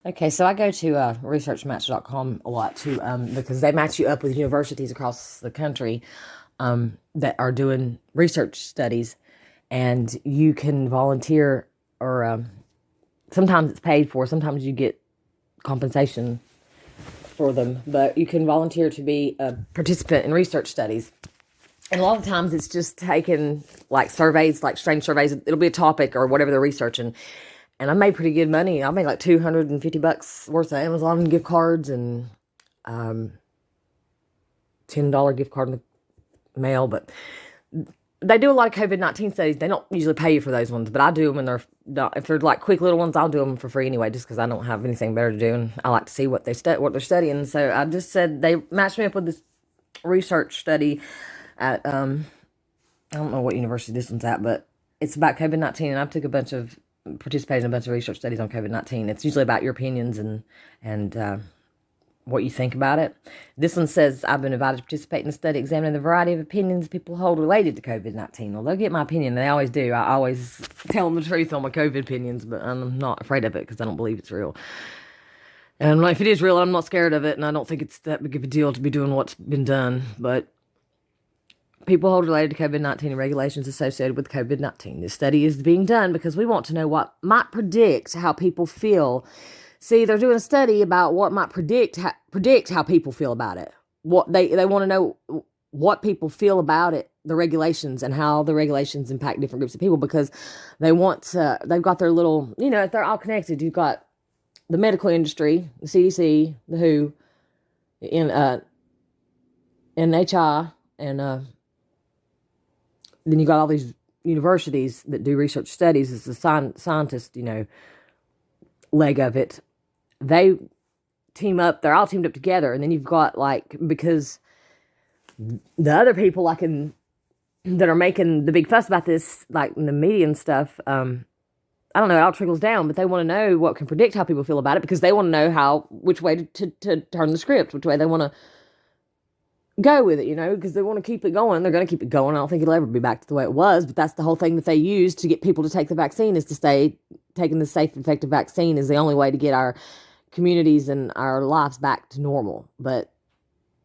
Okay, so I go to researchmatch.com a lot too, because they match you up with universities across the country that are doing research studies, and you can volunteer, or sometimes it's paid for, sometimes you get compensation for them, but you can volunteer to be a participant in research studies. And a lot of times it's just taking like surveys, like strange surveys. It'll be a topic or whatever they're researching. And I made pretty good money. I made like $250 worth of Amazon gift cards and $10 gift card in the mail. But they do a lot of COVID-19 studies. They don't usually pay you for those ones, but I do them, and if they're like quick little ones, I'll do them for free anyway, just because I don't have anything better to do, and I like to see what they're studying. So I just said they matched me up with this research study at I don't know what university this one's at, but it's about COVID-19, and I've participated in a bunch of research studies on COVID-19. It's usually about your opinions and what you think about it. This one says, I've been invited to participate in a study examining the variety of opinions people hold related to COVID-19. Well, they'll get my opinion. They always do. I always tell them the truth on my COVID opinions, but I'm not afraid of it because I don't believe it's real. And if it is real, I'm not scared of it, and I don't think it's that big of a deal to be doing what's been done. But people hold related to COVID-19 and regulations associated with COVID-19. This study is being done because we want to know what might predict how people feel. See, they're doing a study about what might predict how people feel about it. What they want to know what people feel about it, the regulations, and how the regulations impact different groups of people, because they've got their little, they're all connected. You've got the medical industry, the CDC, the WHO, NHI, and then you got all these universities that do research studies. It's the scientist, leg of it. They team up. They're all teamed up together. And then you've got, because the other people, that are making the big fuss about this, like in the media and stuff, I don't know, it all trickles down, but they want to know what can predict how people feel about it, because they want to know which way to turn the script, which way they want to go with it, because they want to keep it going. They're going to keep it going. I don't think it'll ever be back to the way it was, but that's the whole thing that they use to get people to take the vaccine, is to say taking the safe, effective vaccine is the only way to get our communities and our lives back to normal. But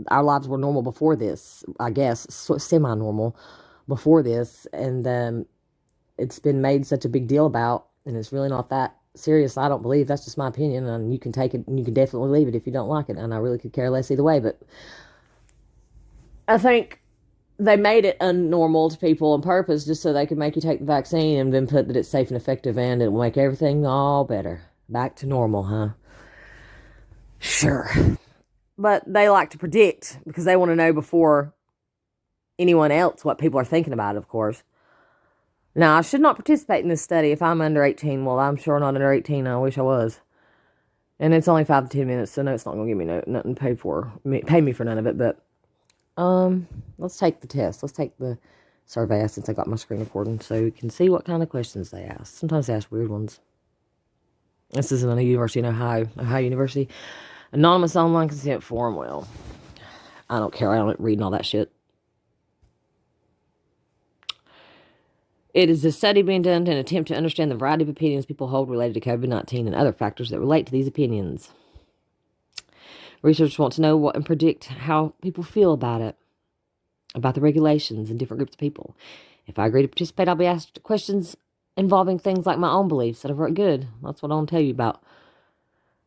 our lives were normal before this, I guess, semi-normal before this, and it's been made such a big deal about, and it's really not that serious, I don't believe. That's just my opinion, and you can take it and you can definitely leave it if you don't like it, and I really could care less either way. But I think they made it unnormal to people on purpose, just so they could make you take the vaccine, and then put that it's safe and effective and it will make everything all better. Back to normal, huh? Sure. But they like to predict because they want to know before anyone else what people are thinking about it, of course. Now, I should not participate in this study if I'm under 18. Well, I'm sure not under 18. I wish I was. And it's only 5 to 10 minutes, so no, it's not going to give me nothing pay me for none of it. But let's take the test. Let's take the survey, since I got my screen recording, so we can see what kind of questions they ask. Sometimes they ask weird ones. This is in a university in Ohio University. Anonymous online consent form. Well, I don't care. I don't read all that shit. It is a study being done to attempt to understand the variety of opinions people hold related to COVID-19 and other factors that relate to these opinions. Researchers want to know what and predict how people feel about it, about the regulations and different groups of people. If I agree to participate, I'll be asked questions involving things like my own beliefs that are good. That's what I want to tell you about.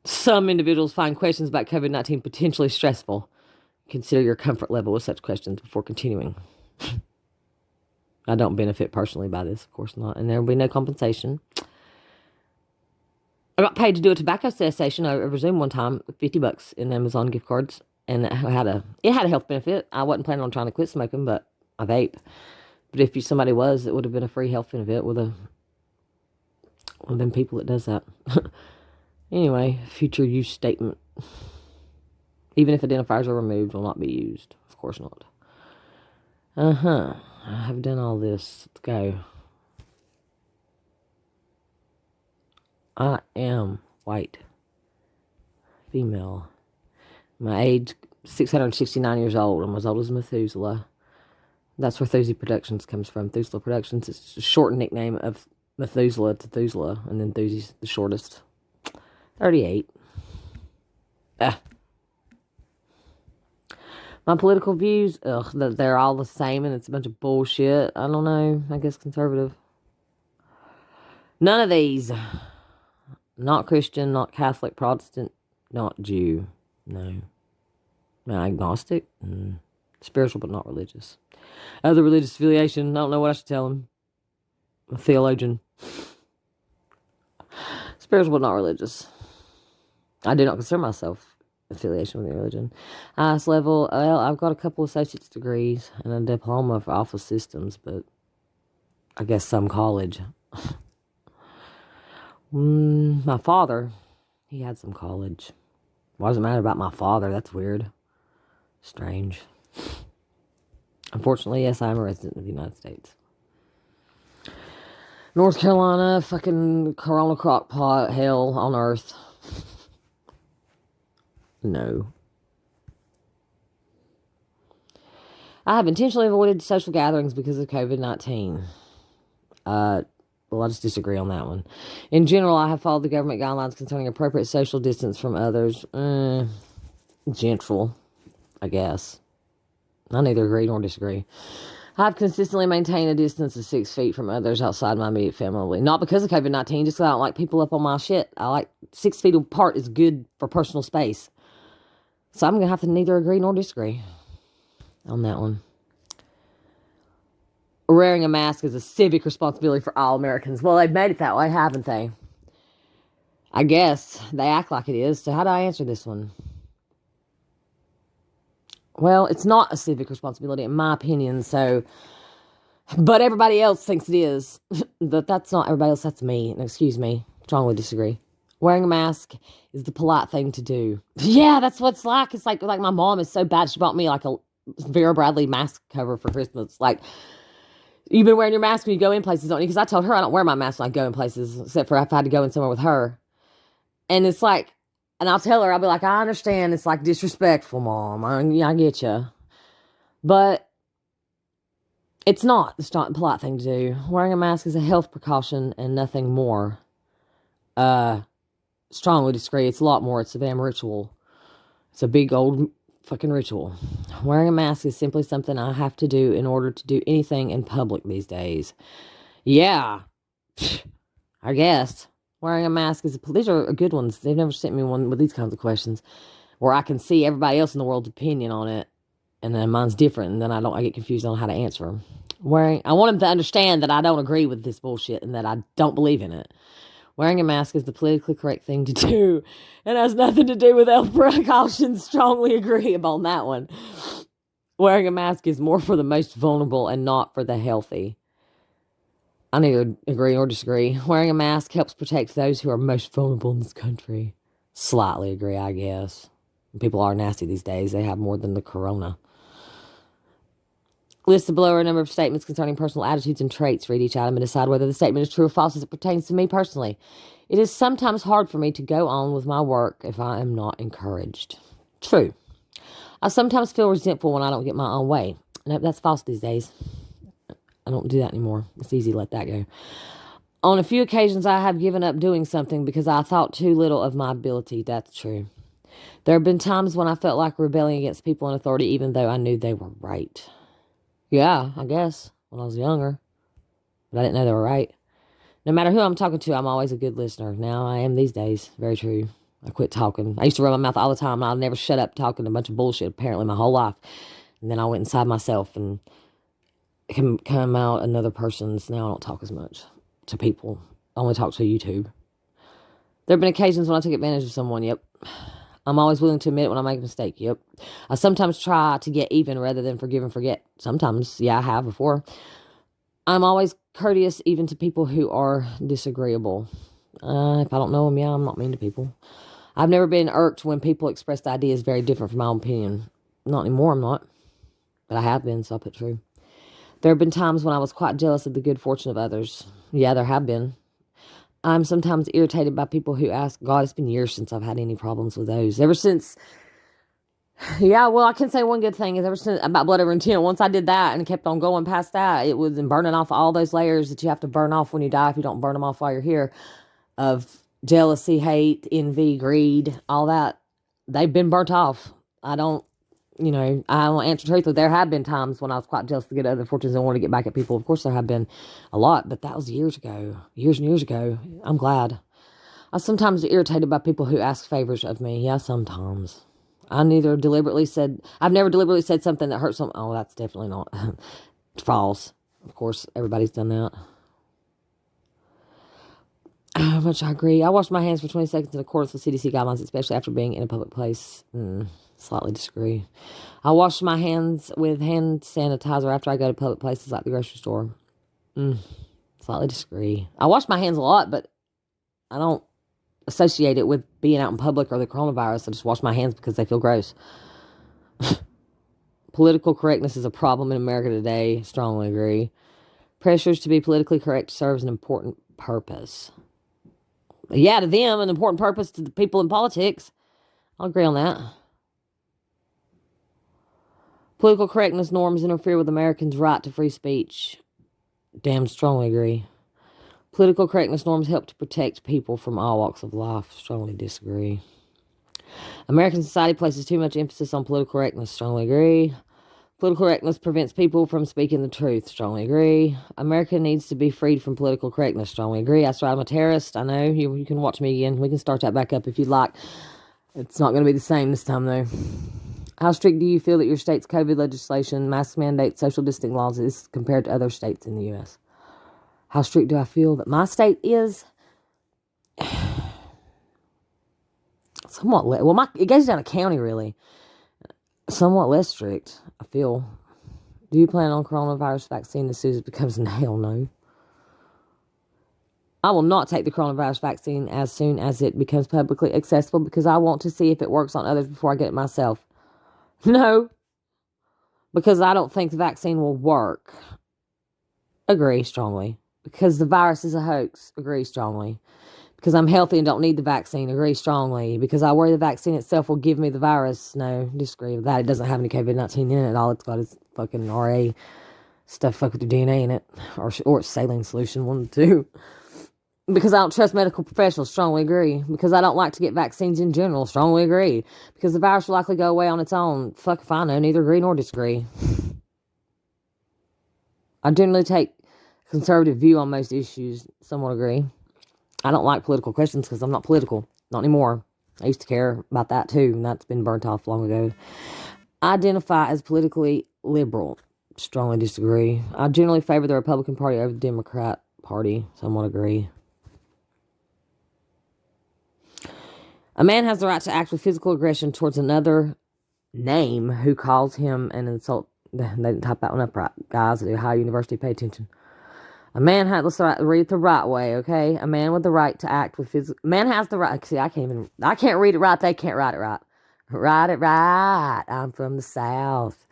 Some individuals find questions about COVID-19 potentially stressful. Consider your comfort level with such questions before continuing. I don't benefit personally by this, of course not, and there will be no compensation. I got paid to do a tobacco cessation over Zoom one time, $50 in Amazon gift cards, and it had a health benefit. I wasn't planning on trying to quit smoking, but I vape. But if somebody was, it would have been a free health benefit with one of them people that does that. Anyway, future use statement. Even if identifiers are removed, will not be used. Of course not. I have done all this. Let's go. I am white. Female. My age, 669 years old. I'm as old as Methuselah. That's where Thuzy Productions comes from. Thuselah Productions. It's a short nickname of Methuselah to Thuselah. And then Thuzy's the shortest. 38. Uh, my political views, they're all the same and it's a bunch of bullshit. I don't know. I guess conservative. None of these. Not Christian, not Catholic, Protestant, not Jew. No. Agnostic. Spiritual but not religious. Other religious affiliation, I don't know what I should tell him. A theologian. Spiritual but not religious. I do not consider myself affiliation with a religion. Highest level, well, I've got a couple associate's degrees and a diploma for office systems, but I guess some college. My father, he had some college. Why does it matter about my father? That's weird. Strange. Unfortunately, yes, I'm a resident of the United States. North Carolina, fucking Corona crockpot, hell on earth. No. I have intentionally avoided social gatherings because of COVID-19. Well, I just disagree on that one. In general, I have followed the government guidelines concerning appropriate social distance from others. Gentle, I guess. I neither agree nor disagree. I've consistently maintained a distance of 6 feet from others outside my immediate family. Not because of COVID-19, just because I don't like people up on my shit. I like 6 feet apart is good for personal space. So I'm going to have to neither agree nor disagree on that one. Wearing a mask is a civic responsibility for all Americans. Well, they've made it that way, haven't they? I guess they act like it is. So how do I answer this one? Well, it's not a civic responsibility, in my opinion, so... But everybody else thinks it is. But that's not everybody else, that's me. And excuse me, strongly disagree. Wearing a mask is the polite thing to do. Yeah, that's what it's like. It's like my mom is so bad, she bought me like a Vera Bradley mask cover for Christmas. Like, you've been wearing your mask when you go in places, don't you? Because I told her I don't wear my mask when I go in places, except for if I had to go in somewhere with her. And it's like... And I'll tell her, I'll be like, I understand it's like disrespectful, Mom. I get you. But it's not the polite thing to do. Wearing a mask is a health precaution and nothing more. Strongly disagree. It's a lot more. It's a damn ritual. It's a big old fucking ritual. Wearing a mask is simply something I have to do in order to do anything in public these days. Yeah. I guess. Wearing a mask is... These are good ones. They've never sent me one with these kinds of questions where I can see everybody else in the world's opinion on it, and then mine's different, and then I get confused on how to answer them. I want them to understand that I don't agree with this bullshit and that I don't believe in it. Wearing a mask is the politically correct thing to do and has nothing to do with health precautions. Strongly agree on that one. Wearing a mask is more for the most vulnerable and not for the healthy. I neither agree or disagree. Wearing a mask helps protect those who are most vulnerable in this country. Slightly agree, I guess. People are nasty these days. They have more than the corona. Listed below are a number of statements concerning personal attitudes and traits. Read each item and decide whether the statement is true or false as it pertains to me personally. It is sometimes hard for me to go on with my work if I am not encouraged. True. I sometimes feel resentful when I don't get my own way. Nope, that's false these days. I don't do that anymore. It's easy to let that go. On a few occasions, I have given up doing something because I thought too little of my ability. That's true. There have been times when I felt like rebelling against people in authority, even though I knew they were right. Yeah, I guess, when I was younger. But I didn't know they were right. No matter who I'm talking to, I'm always a good listener. Now I am these days. Very true. I quit talking. I used to run my mouth all the time, and I'll never shut up talking a bunch of bullshit, apparently, my whole life. And then I went inside myself and can come out another person's. Now I don't talk as much to people. I only talk to YouTube. There have been occasions when I took advantage of someone. Yep. I'm always willing to admit it when I make a mistake. Yep. I sometimes try to get even rather than forgive and forget. Sometimes, yeah, I have before. I'm always courteous even to people who are disagreeable. If I don't know them, yeah, I'm not mean to people. I've never been irked when people expressed ideas very different from my own opinion. Not anymore, I'm not. But I have been, so I'll put true. There have been times when I was quite jealous of the good fortune of others. Yeah, there have been. I'm sometimes irritated by people who ask, God, it's been years since I've had any problems with those. Ever since, yeah, well, I can say one good thing is ever since, about blood over intent, once I did that and kept on going past that, it was in burning off all those layers that you have to burn off when you die if you don't burn them off while you're here, of jealousy, hate, envy, greed, all that. they've been burnt off. I don't answer truthfully. There have been times when I was quite jealous to get other fortunes and want to get back at people. Of course, there have been a lot, but that was years ago. Years and years ago. I'm glad. I'm sometimes irritated by people who ask favors of me. Yeah, sometimes. I've never deliberately said something that hurts someone. Oh, that's definitely not false. Of course, everybody's done that. How much I agree. I wash my hands for 20 seconds in accordance with CDC guidelines, especially after being in a public place. Slightly disagree. I wash my hands with hand sanitizer after I go to public places like the grocery store. Slightly disagree. I wash my hands a lot, but I don't associate it with being out in public or the coronavirus. I just wash my hands because they feel gross. Political correctness is a problem in America today. Strongly agree. Pressures to be politically correct serves an important purpose. Yeah, to them, an important purpose to the people in politics. I'll agree on that. Political correctness norms interfere with Americans' right to free speech. Damn strongly agree. Political correctness norms help to protect people from all walks of life. Strongly disagree. American society places too much emphasis on political correctness. Strongly agree. Political correctness prevents people from speaking the truth. Strongly agree. America needs to be freed from political correctness. Strongly agree. That's right, I'm a terrorist. I know. You can watch me again. We can start that back up if you'd like. It's not going to be the same this time, though. How strict do you feel that your state's COVID legislation, mask mandates, social distancing laws is compared to other states in the U.S.? How strict do I feel that my state is? Somewhat less. Well, it goes down to county, really. Somewhat less strict, I feel. Do you plan on coronavirus vaccine as soon as it becomes hell no? I will not take the coronavirus vaccine as soon as it becomes publicly accessible because I want to see if it works on others before I get it myself. No, because I don't think the vaccine will work. Agree strongly. Because the virus is a hoax. Agree strongly. Because I'm healthy and don't need the vaccine. Agree strongly. Because I worry the vaccine itself will give me the virus. No, disagree with that. It doesn't have any COVID-19 in it at all. It's got its fucking RA stuff fuck with your DNA in it. Or it's saline solution, one of the two. Because I don't trust medical professionals. Strongly agree. Because I don't like to get vaccines in general. Strongly agree. Because the virus will likely go away on its own. Fuck if I know. Neither agree nor disagree. I generally take a conservative view on most issues. Somewhat agree. I don't like political questions because I'm not political. Not anymore. I used to care about that too, and that's been burnt off long ago. I identify as politically liberal. Strongly disagree. I generally favor the Republican Party over the Democrat Party. Somewhat agree. A man has the right to act with physical aggression towards another name who calls him an insult. They didn't type that one up right. Guys at Ohio University, pay attention. A man has, let's read it the right way, okay? A man with the right to act with physical, man has the right, see, I can't read it right, they can't write it right. Write it right, I'm from the South.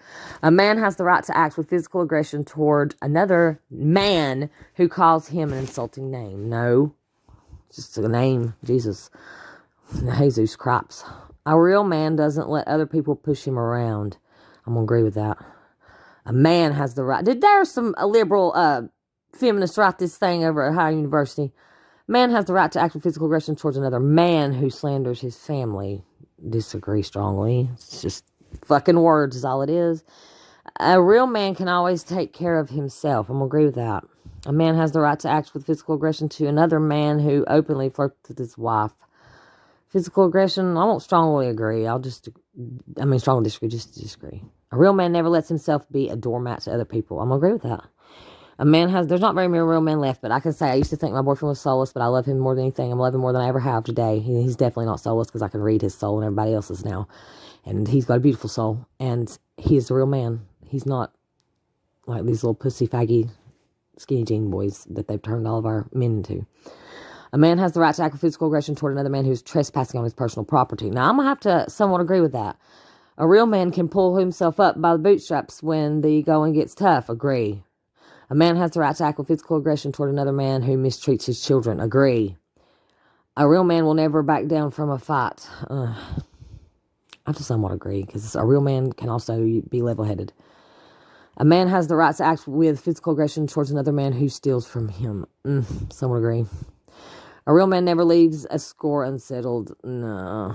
A man has the right to act with physical aggression toward another man who calls him an insulting name. No, it's just a name, Jesus. Jesus Christ. A real man doesn't let other people push him around. I'm going to agree with that. A man has the right, there's some liberal, feminists write this thing over at Ohio University. Man has the right to act with physical aggression towards another man who slanders his family. Disagree strongly. It's just fucking words is all it is. A real man can always take care of himself. I'm going to agree with that. A man has the right to act with physical aggression to another man who openly flirts with his wife. Physical aggression, I won't strongly agree. Strongly disagree, just disagree. A real man never lets himself be a doormat to other people. I'm going to agree with that. There's not very many real men left, but I can say I used to think my boyfriend was soulless, but I love him more than anything. I love him more than I ever have today. He's definitely not soulless because I can read his soul and everybody else's now. And he's got a beautiful soul. And he is a real man. He's not like these little pussy faggy skinny jean boys that they've turned all of our men into. A man has the right to act with physical aggression toward another man who's trespassing on his personal property. Now, I'm going to have to somewhat agree with that. A real man can pull himself up by the bootstraps when the going gets tough. Agree. A man has the right to act with physical aggression toward another man who mistreats his children. Agree. A real man will never back down from a fight. I have to somewhat agree, because a real man can also be level-headed. A man has the right to act with physical aggression towards another man who steals from him. Somewhat agree. A real man never leaves a score unsettled. No.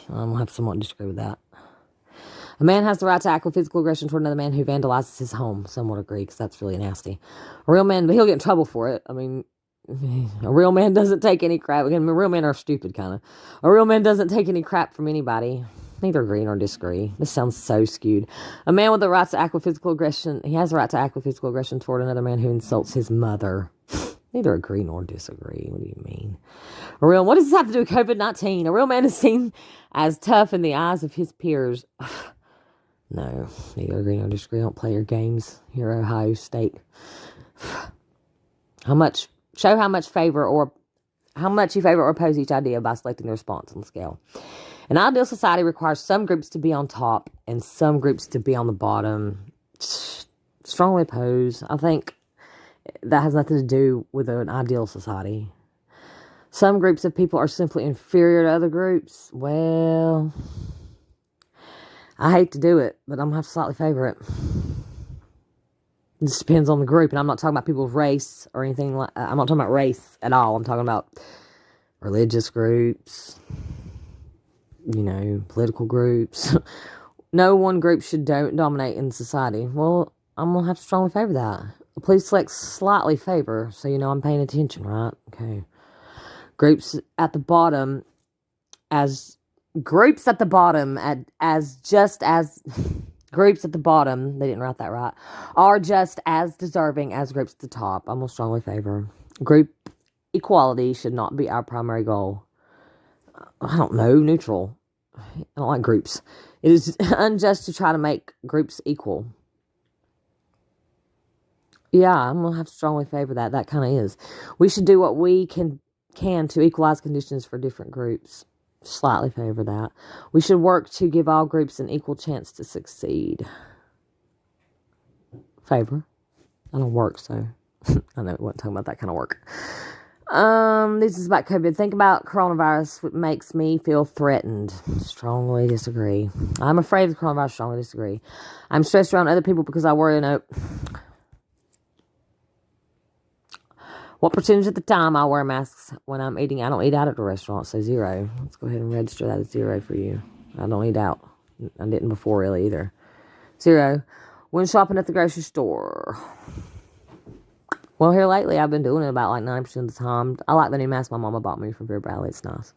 I'm gonna have to somewhat disagree with that. A man has the right to act with physical aggression toward another man who vandalizes his home. Somewhat agree, because that's really nasty. A real man, but he'll get in trouble for it. I mean, a real man doesn't take any crap. Again, real men are stupid, kind of. A real man doesn't take any crap from anybody. Neither agree nor disagree. This sounds so skewed. A man with the right to act with physical aggression. He has the right to act with physical aggression toward another man who insults his mother. Neither agree nor disagree. What do you mean? What does this have to do with COVID-19? A real man is seen as tough in the eyes of his peers. No, neither agree nor disagree. Don't play your games here at Ohio State. Show how much you favor or oppose each idea by selecting the response on the scale. An ideal society requires some groups to be on top and some groups to be on the bottom. Strongly oppose. I think that has nothing to do with an ideal society. Some groups of people are simply inferior to other groups. Well, I hate to do it, but I'm going to have to slightly favor it. It just depends on the group, and I'm not talking about people's race or anything like that. I'm not talking about race at all. I'm talking about religious groups, political groups. No one group should dominate in society. Well, I'm going to have to strongly favor that. Please select slightly favor, so you know I'm paying attention, right? Okay. Groups at the bottom, groups at the bottom, they didn't write that right, are just as deserving as groups at the top. I'm going to strongly favor. Group equality should not be our primary goal. I don't know, neutral. I don't like groups. It is unjust to try to make groups equal. Yeah, I'm going to have to strongly favor that. That kind of is. We should do what we can to equalize conditions for different groups. Slightly favor that. We should work to give all groups an equal chance to succeed. Favor. I don't work, so I know we wasn't talking about that kind of work. This is about COVID. Think about coronavirus. What makes me feel threatened. Strongly disagree. I'm afraid of coronavirus. Strongly disagree. I'm stressed around other people because I worry. What percentage of the time I wear masks when I'm eating? I don't eat out at a restaurant, so 0. Let's go ahead and register that as 0 for you. I don't eat out. I didn't before really either. 0. When shopping at the grocery store. Well, here lately I've been doing it about like 90% of the time. I like the new mask my mama bought me from Vera Bradley. It's nice.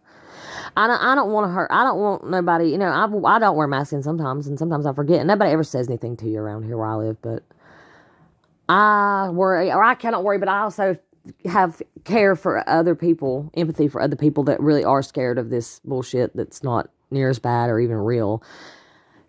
I don't want to hurt. I don't want nobody, I don't wear masks in sometimes, and sometimes I forget. And nobody ever says anything to you around here where I live, but I worry, or I cannot worry, but I also have care for other people, empathy for other people that really are scared of this bullshit that's not near as bad or even real.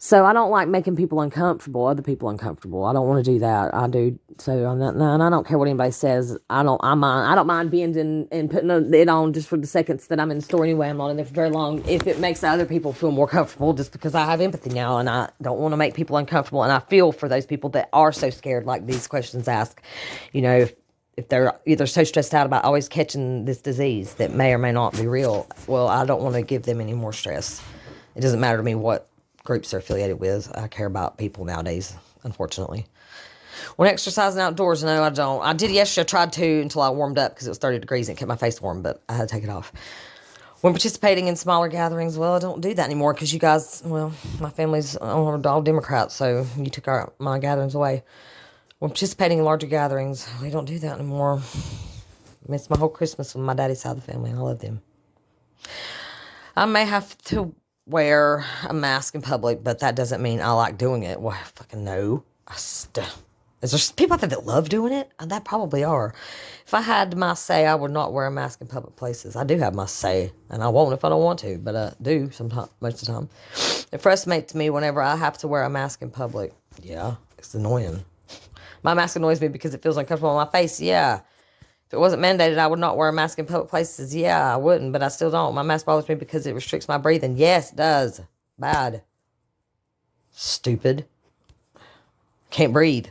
So I don't like making people uncomfortable, other people uncomfortable. I don't want to do that. I do. So I'm not, and I don't care what anybody says. I don't mind being and putting it on just for the seconds that I'm in the store anyway. I'm not in there for very long. If it makes other people feel more comfortable, just because I have empathy now and I don't want to make people uncomfortable. And I feel for those people that are so scared, like these questions ask, if they're either so stressed out about always catching this disease that may or may not be real. Well, I don't want to give them any more stress. It doesn't matter to me what groups they're affiliated with. I care about people nowadays, unfortunately. When exercising outdoors, no, I don't. I did yesterday. I tried to until I warmed up because it was 30 degrees and it kept my face warm, but I had to take it off. When participating in smaller gatherings, well, I don't do that anymore because you guys, my family's all Democrats, so you took my gatherings away. When participating in larger gatherings, we don't do that anymore. I missed my whole Christmas with my daddy's side of the family, and I love them. I may have to wear a mask in public, but that doesn't mean I like doing it. Well, I fucking no. Is there people out there that love doing it? That probably are. If I had my say, I would not wear a mask in public places. I do have my say, and I won't if I don't want to, but I do sometimes, most of the time. It frustrates me whenever I have to wear a mask in public. Yeah, it's annoying. My mask annoys me because it feels uncomfortable on my face. Yeah. If it wasn't mandated, I would not wear a mask in public places. Yeah, I wouldn't, but I still don't. My mask bothers me because it restricts my breathing. Yes, it does. Bad. Stupid. Can't breathe.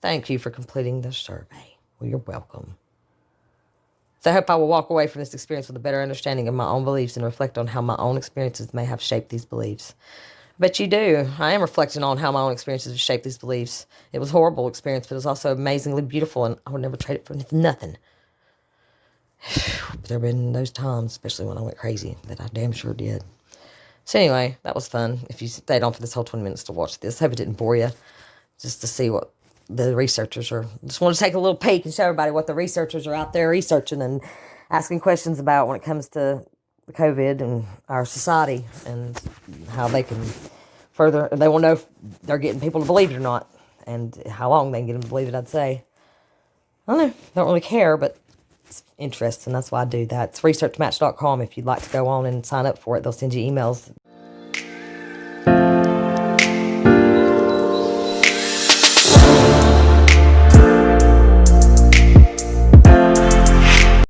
Thank you for completing the survey. Well, you're welcome. So I hope I will walk away from this experience with a better understanding of my own beliefs and reflect on how my own experiences may have shaped these beliefs. Bet you do. I am reflecting on how my own experiences have shaped these beliefs. It was a horrible experience, but it was also amazingly beautiful, and I would never trade it for nothing. But there have been those times, especially when I went crazy, that I damn sure did. So anyway, that was fun. If you stayed on for this whole 20 minutes to watch this, hope it didn't bore you. Just to see what the researchers are. Just want to take a little peek and show everybody what the researchers are out there researching and asking questions about when it comes to the COVID and our society and how they can further. They want to know if they're getting people to believe it or not, and how long they can get them to believe it. I'd say. I don't know. Don't really care, but it's interesting. That's why I do that. It's researchmatch.com if you'd like to go on and sign up for it. They'll send you emails.